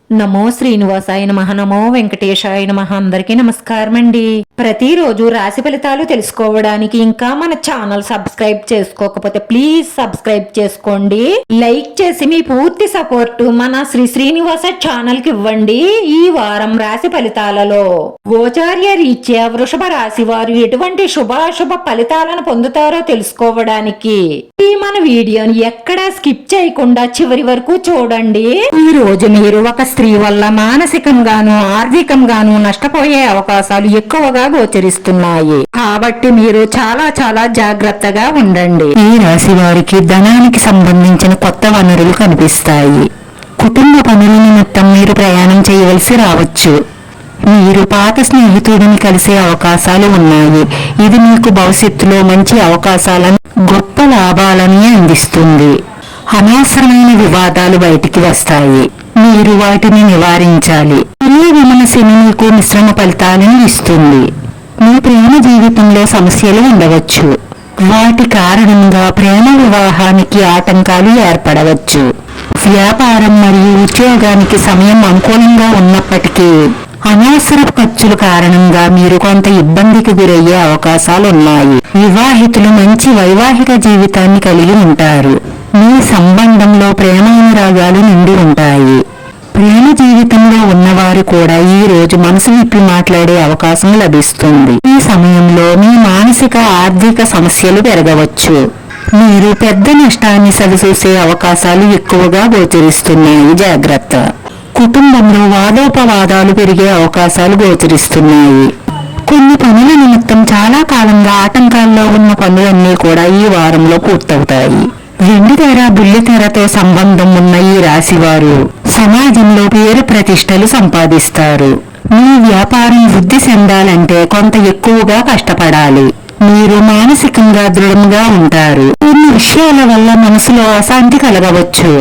నమో శ్రీనివాసాయ నమః, నమో వెంకటేశాయ నమః. అందరికీ నమస్కారం అండి. ప్రతిరోజు రాశి ఫలితాలు తెలుసుకోవడానికి ఇంకా మన ఛానల్ సబ్స్క్రైబ్ చేసుకోకపోతే ప్లీజ్ సబ్స్క్రైబ్ చేసుకోండి. లైక్ చేసి మీ పూర్తి సపోర్ట్ మన శ్రీనివాస ఛానల్ కి ఇవ్వండి. ఈ వారం రాశి ఫలితాలలో గోచార్య రీత్యా వృషభ రాశి వారు ఎటువంటి శుభాశుభ ఫలితాలను పొందుతారో తెలుసుకోవడానికి ఈ మన వీడియోని ఎక్కడా స్కిప్ చేయకుండా చివరి వరకు చూడండి. ఈ రోజు మీరు ఒక స్త్రీ వల్ల మానసికంగాను ఆర్థికంగాను నష్టపోయే అవకాశాలు ఎక్కువగా గోచరిస్తున్నాయి. కాబట్టి మీరు చాలా చాలా జాగ్రత్తగా ఉండండి. ఈ రాశి వారికి ధనానికి సంబంధించిన కొత్త వనరులు కనిపిస్తాయి. కుటుంబ పనుల నిమిత్తం మీరు ప్రయాణం చేయవలసి రావచ్చు. మీరు పాత స్నేహితుడిని కలిసే అవకాశాలు ఉన్నాయి. ఇది మీకు భవిష్యత్తులో మంచి అవకాశాలను గొప్ప లాభాలని అందిస్తుంది. అనవసరమైన వివాదాలు బయటికి వస్తాయి. మీరు వాటిని నివారించాలి. విమల శని మీకు మిశ్రమ ఫలితాలను ఇస్తుంది. మీ ప్రేమ జీవితంలో సమస్యలు ఉండవచ్చు. వాటి కారణంగా ప్రేమ వివాహానికి ఆటంకాలు ఏర్పడవచ్చు. వ్యాపారం మరియు ఉద్యోగానికి సమయం అనుకూలంగా ఉన్నప్పటికీ అనవసర ఖర్చుల కారణంగా మీరు కొంత ఇబ్బందికి గురయ్యే అవకాశాలు ఉన్నాయి. వివాహితులు మంచి వైవాహిక జీవితాన్ని కలిగి ఉంటారు. మీ సంబంధంలో ప్రేమానురాగాలు నిండి ఉంటాయి. ప్రేమ జీవితంలో ఉన్నవారు కూడా ఈ రోజు మనసు విప్పి మాట్లాడే అవకాశం లభిస్తుంది. ఈ సమయంలో మీ మానసిక ఆర్థిక సమస్యలు పెరగవచ్చు. మీరు పెద్ద నష్టాన్ని సరిచూసే అవకాశాలు ఎక్కువగా గోచరిస్తున్నాయి. జాగ్రత్త. కుటుంబంలో వాదోపవాదాలు పెరిగే అవకాశాలు గోచరిస్తున్నాయి. కొన్ని పనుల నిమిత్తం చాలా కాలంగా ఆటంకాల్లో ఉన్న పనులన్నీ కూడా ఈ వారంలో పూర్తవుతాయి. వెండితెర బుల్లితెరతో సంబంధం ఉన్న ఈ రాశివారు సమాజంలో పేరు ప్రతిష్టలు సంపాదిస్తారు. మీ వ్యాపారం వృద్ధి చెందాలంటే కొంత ఎక్కువగా కష్టపడాలి. మీరు మానసికంగా దృఢంగా ఉంటారు. కొన్ని విషయాల వల్ల మనసులో అశాంతి కలగవచ్చు,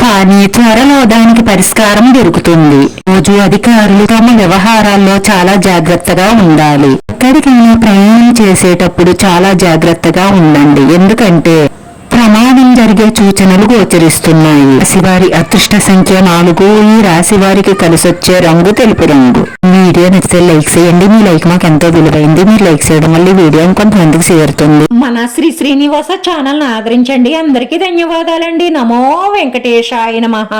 కానీ త్వరలో దానికి పరిష్కారం దొరుకుతుంది. రోజు అధికారులు తమ వ్యవహారాల్లో చాలా జాగ్రత్తగా ఉండాలి. ఎక్కడికైనా ప్రయాణం చేసేటప్పుడు చాలా జాగ్రత్తగా ఉండండి, ఎందుకంటే ప్రమాదం జరిగే సూచనలు గోచరిస్తున్నాయి. రాశివారి అదృష్ట సంఖ్య 4. ఈ రాశి వారికి కలిసొచ్చే రంగు తెలుపు రంగు. వీడియో నచ్చితే లైక్ చేయండి. మీ లైక్ మాకు ఎంతో విలువైంది. మీరు లైక్ చేయడం వల్ల వీడియో కొంతమందికి చేరుతుంది. మన శ్రీనివాస ఛానల్ ఆదరించండి. అందరికీ ధన్యవాదాలండి. నమో వెంకటేశాయ నమః.